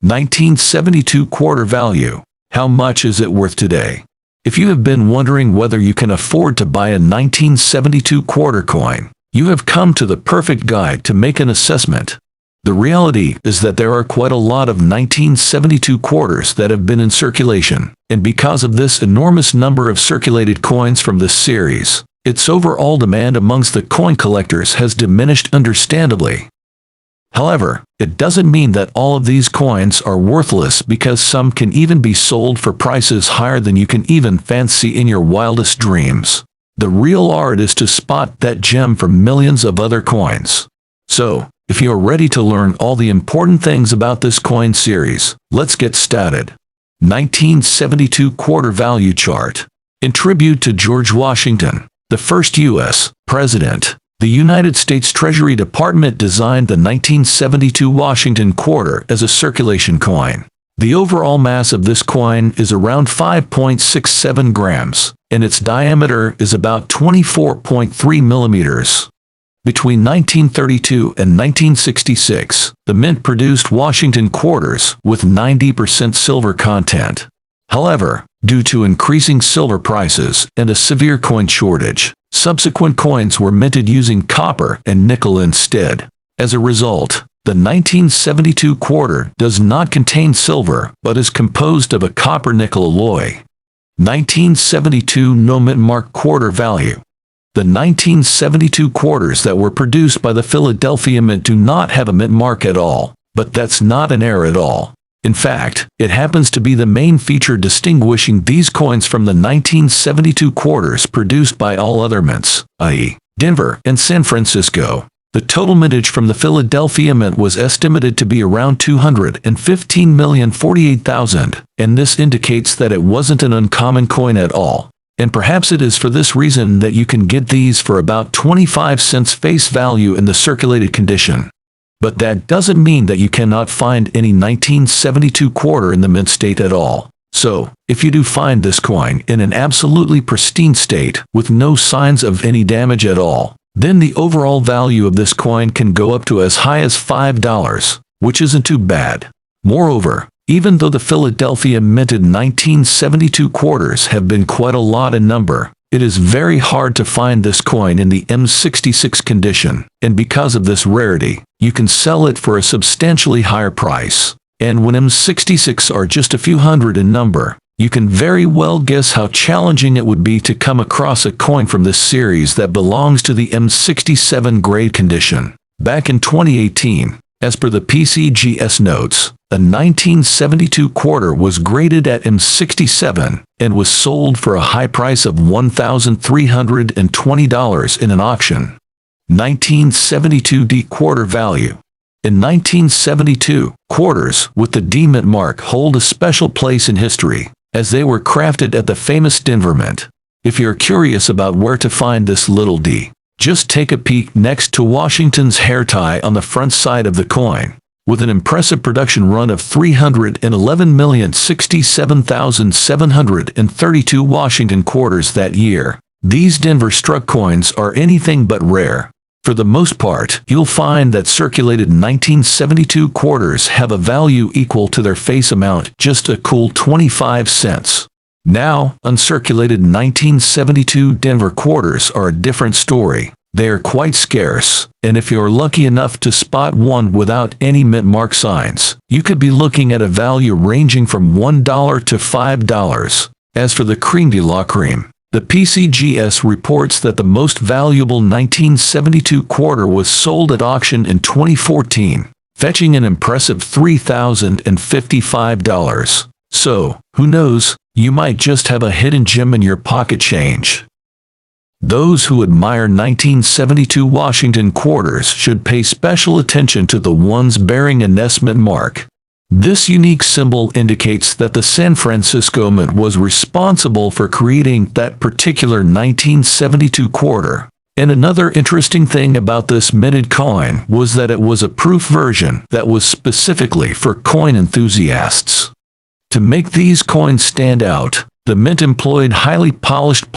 1972 quarter value. How much is it worth today? If you have been wondering whether you can afford to buy a 1972 quarter coin, you have come to the perfect guide to make an assessment. The reality is that there are quite a lot of 1972 quarters that have been in circulation, and because of this enormous number of circulated coins from this series, its overall demand amongst the coin collectors has diminished understandably. However, it doesn't mean that all of these coins are worthless, because some can even be sold for prices higher than you can even fancy in your wildest dreams. The real art is to spot that gem from millions of other coins. So, if you are ready to learn all the important things about this coin series, let's get started. 1972 quarter value chart. In tribute to George Washington, the first U.S. president, the United States Treasury Department designed the 1972 Washington quarter as a circulation coin. The overall mass of this coin is around 5.67 grams, and its diameter is about 24.3 millimeters. Between 1932 and 1966, the mint produced Washington quarters with 90% silver content. However, due to increasing silver prices and a severe coin shortage, subsequent coins were minted using copper and nickel instead. As a result, the 1972 quarter does not contain silver but is composed of a copper-nickel alloy. 1972 no mint mark quarter value. The 1972 quarters that were produced by the Philadelphia Mint do not have a mint mark at all, but that's not an error at all. In fact, it happens to be the main feature distinguishing these coins from the 1972 quarters produced by all other mints, i.e., Denver and San Francisco. The total mintage from the Philadelphia Mint was estimated to be around 215,048,000, and this indicates that it wasn't an uncommon coin at all. And perhaps it is for this reason that you can get these for about 25 cents face value in the circulated condition. But that doesn't mean that you cannot find any 1972 quarter in the mint state at all. So, if you do find this coin in an absolutely pristine state with no signs of any damage at all, then the overall value of this coin can go up to as high as $5, which isn't too bad. Moreover, even though the Philadelphia minted 1972 quarters have been quite a lot in number, it is very hard to find this coin in the M66 condition, and because of this rarity, you can sell it for a substantially higher price. And when M66 are just a few hundred in number, you can very well guess how challenging it would be to come across a coin from this series that belongs to the M67 grade condition. Back in 2018, as per the PCGS notes, a 1972 quarter was graded at M67 and was sold for a high price of $1,320 in an auction. 1972 D quarter value. In 1972, quarters with the D mint mark hold a special place in history, as they were crafted at the famous Denver Mint. If you're curious about where to find this little D, just take a peek next to Washington's hair tie on the front side of the coin. With an impressive production run of 311,067,732 Washington quarters that year, these Denver struck coins are anything but rare. For the most part, you'll find that circulated 1972 quarters have a value equal to their face amount, just a cool 25 cents. Now, uncirculated 1972 Denver quarters are a different story. They are quite scarce, and if you're lucky enough to spot one without any mint mark signs, you could be looking at a value ranging from $1 to $5. As for the creme de la creme, the PCGS reports that the most valuable 1972 quarter was sold at auction in 2014, fetching an impressive $3,055. So, who knows, you might just have a hidden gem in your pocket change. Those who admire 1972 Washington quarters should pay special attention to the ones bearing an S mint mark. This unique symbol indicates that the San Francisco Mint was responsible for creating that particular 1972 quarter. And another interesting thing about this minted coin was that it was a proof version that was specifically for coin enthusiasts. To make these coins stand out, the mint employed highly polished